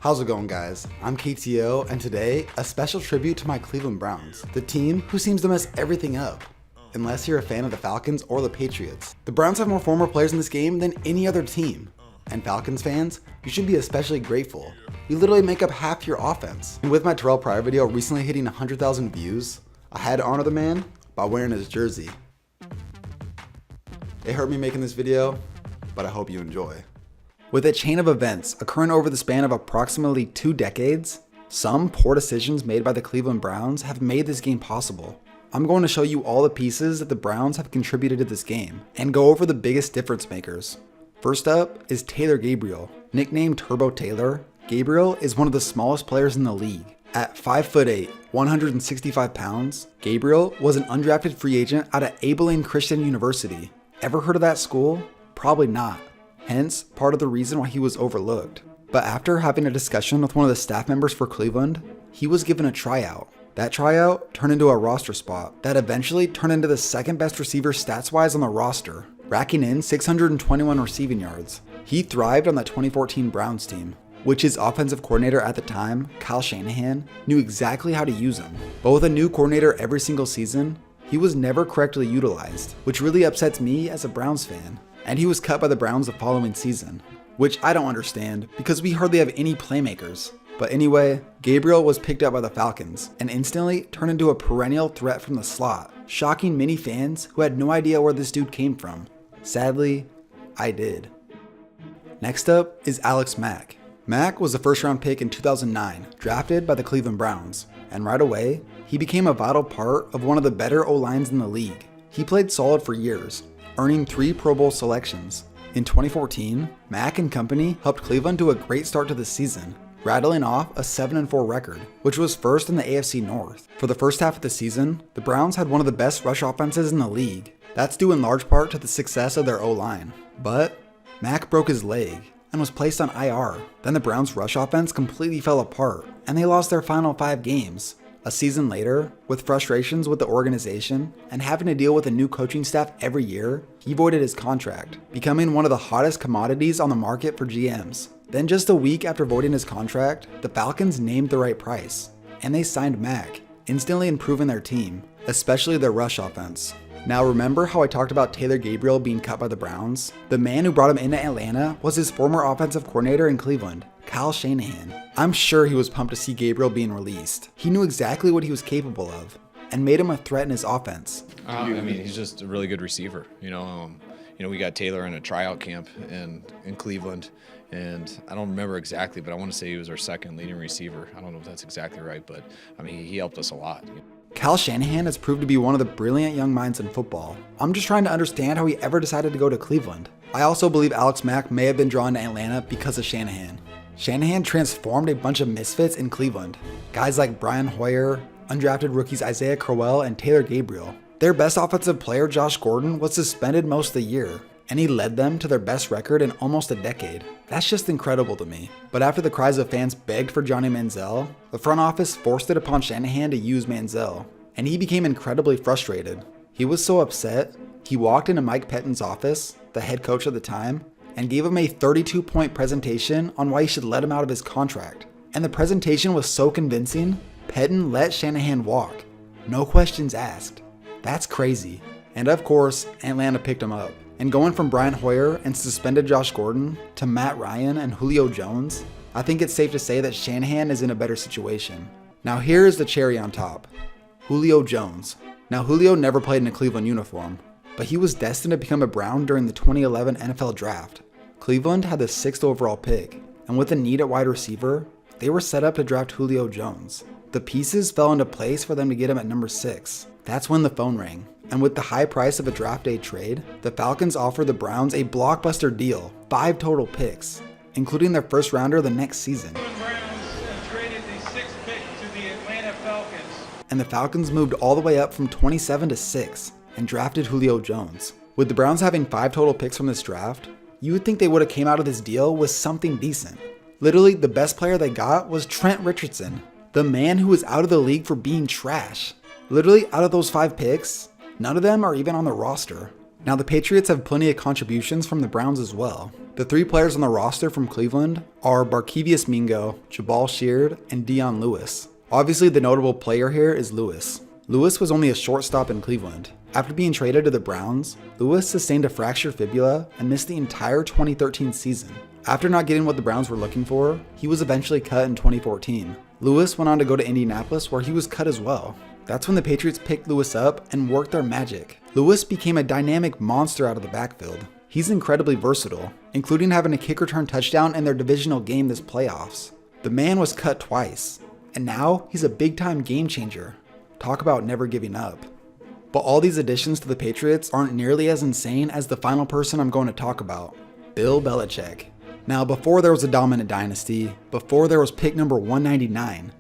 How's it going, guys? I'm KTO, and today, a special tribute to my Cleveland Browns, the team who seems to mess everything up. Unless you're a fan of the Falcons or the Patriots. The Browns have more former players in this game than any other team. And Falcons fans, you should be especially grateful. You literally make up half your offense. And with my Terrell Pryor video recently hitting 100,000 views, I had to honor the man by wearing his jersey. It hurt me making this video, but I hope you enjoy. With a chain of events occurring over the span of approximately 2 decades, some poor decisions made by the Cleveland Browns have made this game possible. I'm going to show you all the pieces that the Browns have contributed to this game, and go over the biggest difference makers. First up is Taylor Gabriel. Nicknamed Turbo Taylor, Gabriel is one of the smallest players in the league. At 5'8", 165 pounds, Gabriel was an undrafted free agent out of Abilene Christian University. Ever heard of that school? Probably not. Hence, part of the reason why he was overlooked. But after having a discussion with one of the staff members for Cleveland, he was given a tryout. That tryout turned into a roster spot that eventually turned into the second best receiver stats-wise on the roster, racking in 621 receiving yards. He thrived on that 2014 Browns team, which his offensive coordinator at the time, Kyle Shanahan, knew exactly how to use him. But with a new coordinator every single season, he was never correctly utilized, which really upsets me as a Browns fan. And he was cut by the Browns the following season, which I don't understand because we hardly have any playmakers. But anyway, Gabriel was picked up by the Falcons and instantly turned into a perennial threat from the slot, shocking many fans who had no idea where this dude came from. Sadly, I did. Next up is Alex Mack. Mack was a first-round pick in 2009, drafted by the Cleveland Browns, and right away, he became a vital part of one of the better O-lines in the league. He played solid for years, earning 3 Pro Bowl selections. In 2014, Mack and company helped Cleveland to a great start to the season, rattling off a 7-4 record, which was first in the AFC North. For the first half of the season, the Browns had one of the best rush offenses in the league. That's due in large part to the success of their O-line. But Mack broke his leg and was placed on IR. Then the Browns' rush offense completely fell apart, and they lost their final 5 games. A season later, with frustrations with the organization and having to deal with a new coaching staff every year, he voided his contract, becoming one of the hottest commodities on the market for GMs. Then just a week after voiding his contract, the Falcons named the right price, and they signed Mack, instantly improving their team, especially their rush offense. Now remember how I talked about Taylor Gabriel being cut by the Browns? The man who brought him into Atlanta was his former offensive coordinator in Cleveland, Kyle Shanahan. I'm sure he was pumped to see Gabriel being released. He knew exactly what he was capable of, and made him a threat in his offense. I mean, he's just a really good receiver. We got Taylor in a tryout camp in Cleveland, and I don't remember exactly, but I want to say he was our second leading receiver. I don't know if that's exactly right, but I mean, he helped us a lot. Kyle Shanahan has proved to be one of the brilliant young minds in football. I'm just trying to understand how he ever decided to go to Cleveland. I also believe Alex Mack may have been drawn to Atlanta because of Shanahan. Shanahan transformed a bunch of misfits in Cleveland. Guys like Brian Hoyer, undrafted rookies Isaiah Crowell, and Taylor Gabriel. Their best offensive player, Josh Gordon, was suspended most of the year, and he led them to their best record in almost a decade. That's just incredible to me. But after the cries of fans begged for Johnny Manziel, the front office forced it upon Shanahan to use Manziel, and he became incredibly frustrated. He was so upset, he walked into Mike Pettine's office, the head coach at the time, and gave him a 32-point presentation on why he should let him out of his contract. And the presentation was so convincing, Pettine let Shanahan walk. No questions asked. That's crazy. And of course, Atlanta picked him up. And going from Brian Hoyer and suspended Josh Gordon to Matt Ryan and Julio Jones, I think it's safe to say that Shanahan is in a better situation. Now here is the cherry on top. Julio Jones. Now Julio never played in a Cleveland uniform, but he was destined to become a Brown during the 2011 NFL Draft. Cleveland had the 6th overall pick, and with a need at wide receiver, they were set up to draft Julio Jones. The pieces fell into place for them to get him at number 6. That's when the phone rang, and with the high price of a draft day trade, the Falcons offered the Browns a blockbuster deal, 5 total picks, including their first rounder the next season. Traded the 6th pick to the Atlanta Falcons. And the Falcons moved all the way up from 27 to 6 and drafted Julio Jones. With the Browns having 5 total picks from this draft, you would think they would have came out of this deal with something decent. Literally, the best player they got was Trent Richardson, the man who was out of the league for being trash. Literally, out of those 5 picks, none of them are even on the roster. Now the Patriots have plenty of contributions from the Browns as well. The 3 players on the roster from Cleveland are Barkevious Mingo, Jabal Sheard, and Dion Lewis. Obviously the notable player here is Lewis. Lewis was only a shortstop in Cleveland. After being traded to the Browns, Lewis sustained a fractured fibula and missed the entire 2013 season. After not getting what the Browns were looking for, he was eventually cut in 2014. Lewis went on to go to Indianapolis where he was cut as well. That's when the Patriots picked Lewis up and worked their magic. Lewis became a dynamic monster out of the backfield. He's incredibly versatile, including having a kick return touchdown in their divisional game this playoffs. The man was cut twice, and now he's a big-time game changer. Talk about never giving up. But all these additions to the Patriots aren't nearly as insane as the final person I'm going to talk about, Bill Belichick. Now, before there was a dominant dynasty, before there was pick number 199,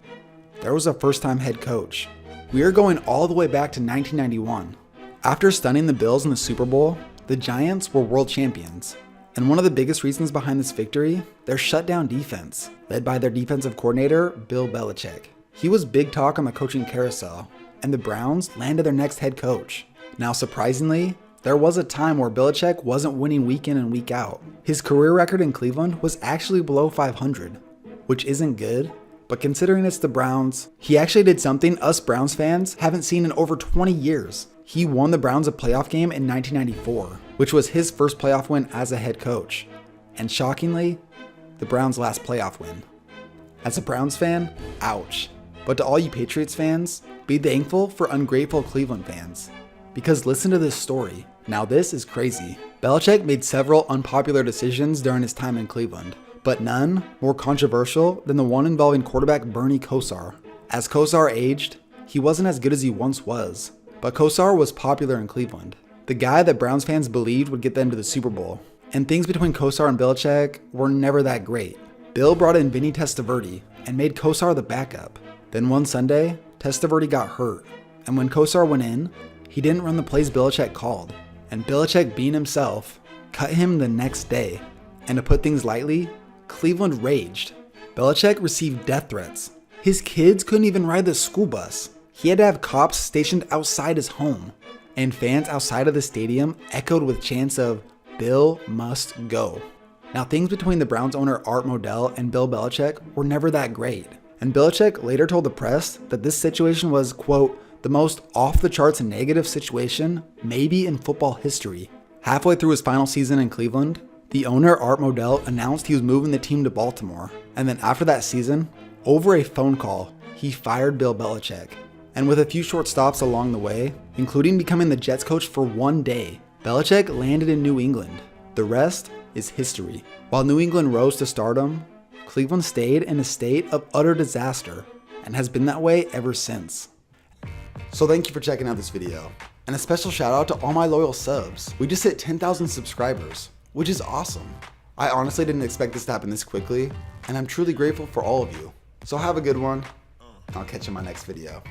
there was a first-time head coach. We are going all the way back to 1991. After stunning the Bills in the Super Bowl, the Giants were world champions. And one of the biggest reasons behind this victory, their shutdown defense, led by their defensive coordinator, Bill Belichick. He was big talk on the coaching carousel, and the Browns landed their next head coach. Now, surprisingly, there was a time where Belichick wasn't winning week in and week out. His career record in Cleveland was actually below 500, which isn't good, but considering it's the Browns, he actually did something us Browns fans haven't seen in over 20 years. He won the Browns a playoff game in 1994, which was his first playoff win as a head coach. And shockingly, the Browns' last playoff win. As a Browns fan, ouch. But to all you Patriots fans, be thankful for ungrateful Cleveland fans. Because listen to this story. Now this is crazy. Belichick made several unpopular decisions during his time in Cleveland, but none more controversial than the one involving quarterback Bernie Kosar. As Kosar aged, he wasn't as good as he once was, but Kosar was popular in Cleveland. The guy that Browns fans believed would get them to the Super Bowl. And things between Kosar and Belichick were never that great. Bill brought in Vinny Testaverde and made Kosar the backup. Then one Sunday, Testaverde got hurt, and when Kosar went in, he didn't run the plays Belichick called, and Belichick, being himself, cut him the next day. And to put things lightly, Cleveland raged. Belichick received death threats. His kids couldn't even ride the school bus. He had to have cops stationed outside his home, and fans outside of the stadium echoed with chants of, "Bill must go." Now, things between the Browns owner Art Modell and Bill Belichick were never that great, and Belichick later told the press that this situation was, quote, the most off-the-charts negative situation maybe in football history. Halfway through his final season in Cleveland, the owner Art Modell announced he was moving the team to Baltimore, and then after that season, over a phone call, he fired Bill Belichick. And with a few short stops along the way, including becoming the Jets coach for one day, Belichick landed in New England. The rest is history. While New England rose to stardom, Cleveland stayed in a state of utter disaster and has been that way ever since. So thank you for checking out this video, and a special shout out to all my loyal subs. We just hit 10,000 subscribers, which is awesome. I honestly didn't expect this to happen this quickly, and I'm truly grateful for all of you. So have a good one. I'll catch you in my next video.